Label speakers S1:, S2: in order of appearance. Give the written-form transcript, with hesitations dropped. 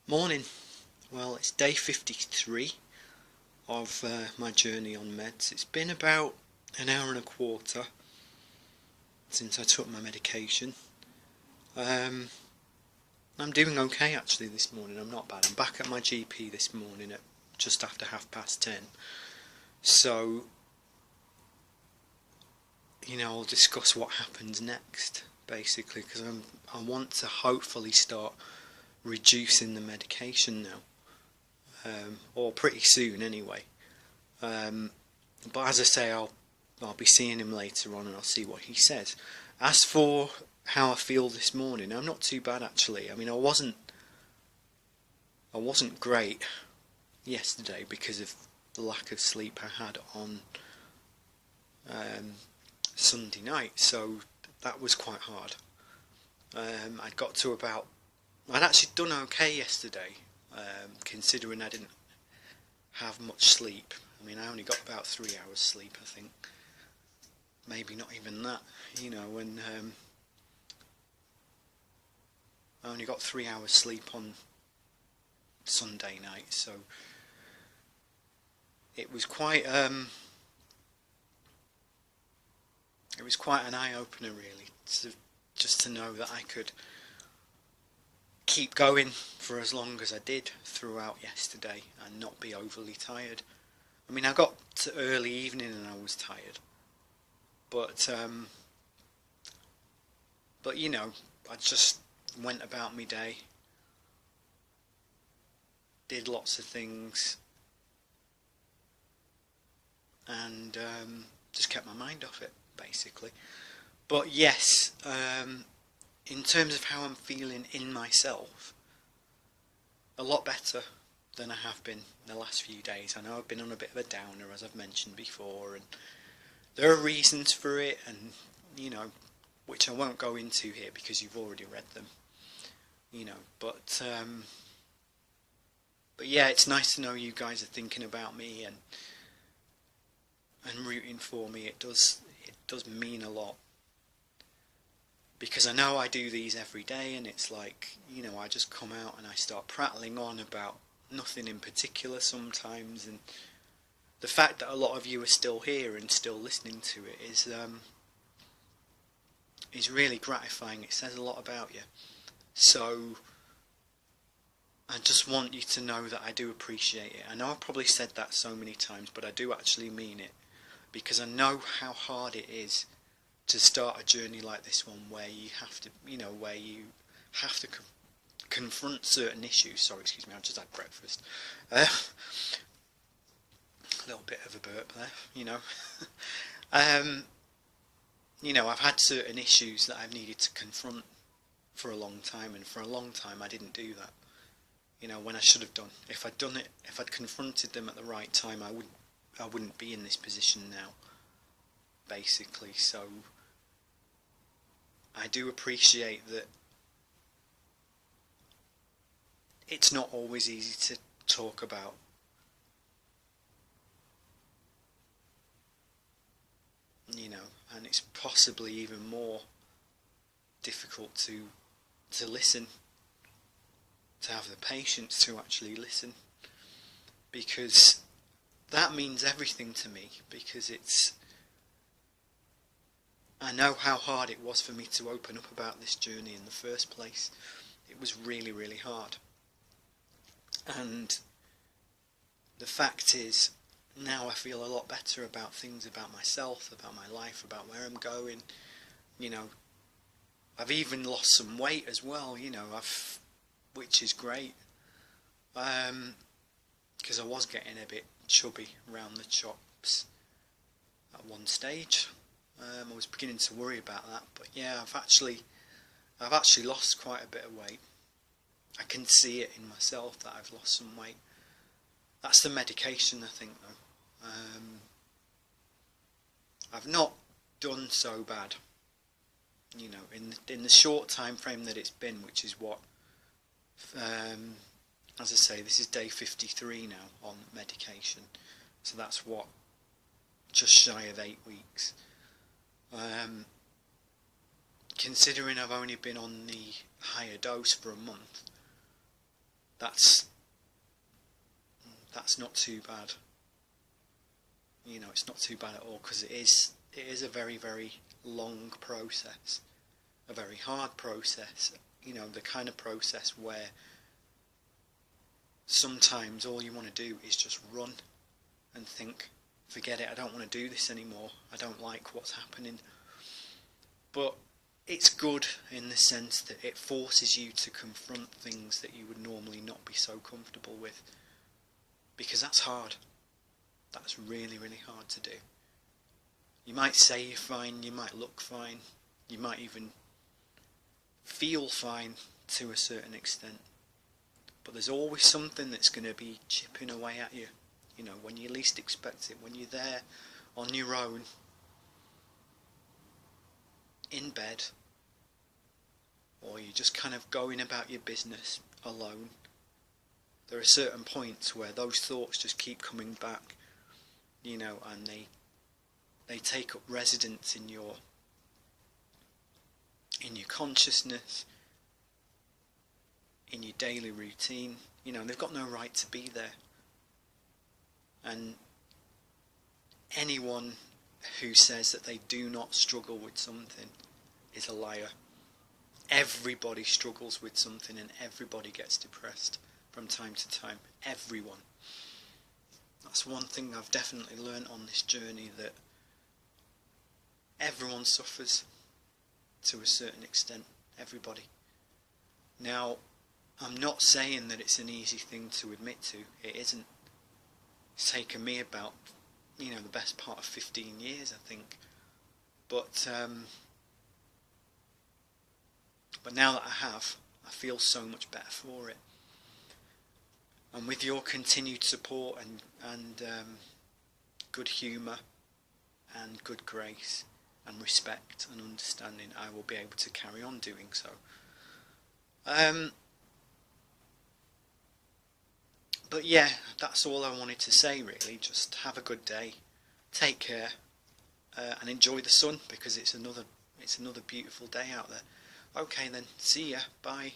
S1: Morning. Well, it's day 53 of my journey on meds. It's been about an hour and a quarter since I took my medication. Um, I'm doing okay actually this morning. I'm not bad. I'm back at my GP this morning at just after 10:30. So, I'll discuss what happens next basically because I want to hopefully start reducing the medication now. Or pretty soon anyway. Um, but as I say, I'll be seeing him later on, and I'll see what he says. As for how I feel this morning, I'm not too bad actually. I mean, I wasn't great yesterday because of the lack of sleep I had on um, Sunday night, so that was quite hard. I'd got to about I'd actually done okay yesterday, considering I didn't have much sleep. I mean, I only got about 3 hours sleep, I think. Maybe not even that, and I only got 3 hours sleep on Sunday night, so it was quite an eye opener really, just to know that I could keep going for as long as I did throughout yesterday and not be overly tired. I mean, I got to early evening and I was tired, but I just went about my day, did lots of things, and just kept my mind off it basically. But yes, in terms of how I'm feeling in myself, a lot better than I have been the last few days. I know I've been on a bit of a downer, as I've mentioned before, and there are reasons for it, and which I won't go into here because you've already read them. But yeah, it's nice to know you guys are thinking about me and rooting for me. It does mean a lot, because I know I do these every day, and it's like, I just come out and I start prattling on about nothing in particular sometimes, and the fact that a lot of you are still here and still listening to it is really gratifying. It says a lot about you. So I just want you to know that I do appreciate it. I know I've probably said that so many times, but I do actually mean it, because I know how hard it is to start a journey like this one, where you have to, confront certain issues. Sorry, excuse me, I just had breakfast. A little bit of a burp there. um, I've had certain issues that I've needed to confront for a long time, and for a long time I didn't do that. When I should have done. If I'd done it, if I'd confronted them at the right time, I wouldn't be in this position now, basically. So I do appreciate that it's not always easy to talk about, and it's possibly even more difficult to listen, to have the patience to actually listen, because that means everything to me, because I know how hard it was for me to open up about this journey in the first place. It was really, really hard. And the fact is, now I feel a lot better about things, about myself, about my life, about where I'm going. I've even lost some weight as well, which is great. Because I was getting a bit chubby around the chops at one stage. I was beginning to worry about that, but yeah, I've actually lost quite a bit of weight. I can see it in myself that I've lost some weight. That's the medication, I think, though. I've not done so bad, in the short time frame that it's been, which is what, as I say, this is day 53 now on medication, so that's what, just shy of 8 weeks. Considering I've only been on the higher dose for a month, that's not too bad. You know, it's not too bad at all, because it is a very, very long process, a very hard process. You know, the kind of process where sometimes all you want to do is just run and think, forget it, I don't want to do this anymore, I don't like what's happening. But it's good in the sense that it forces you to confront things that you would normally not be so comfortable with, because that's hard. That's really, really hard to do. You might say you're fine, you might look fine, you might even feel fine to a certain extent, but there's always something that's going to be chipping away at you, you know, when you least expect it, when you're there on your own, in bed, or you're just kind of going about your business alone. There are certain points where those thoughts just keep coming back, you know, and they take up residence in your consciousness, in your daily routine. You know, they've got no right to be there. And anyone who says that they do not struggle with something is a liar. Everybody struggles with something, and everybody gets depressed from time to time. Everyone. That's one thing I've definitely learned on this journey, that everyone suffers to a certain extent. Everybody. Now, I'm not saying that it's an easy thing to admit to. It isn't. It's taken me about, you know, the best part of 15 years, I think. But now that I have, I feel so much better for it. And with your continued support and good humour and good grace and respect and understanding, I will be able to carry on doing so. But yeah, that's all I wanted to say really. Just have a good day, take care, and enjoy the sun, because it's another beautiful day out there. Okay then, see ya, bye.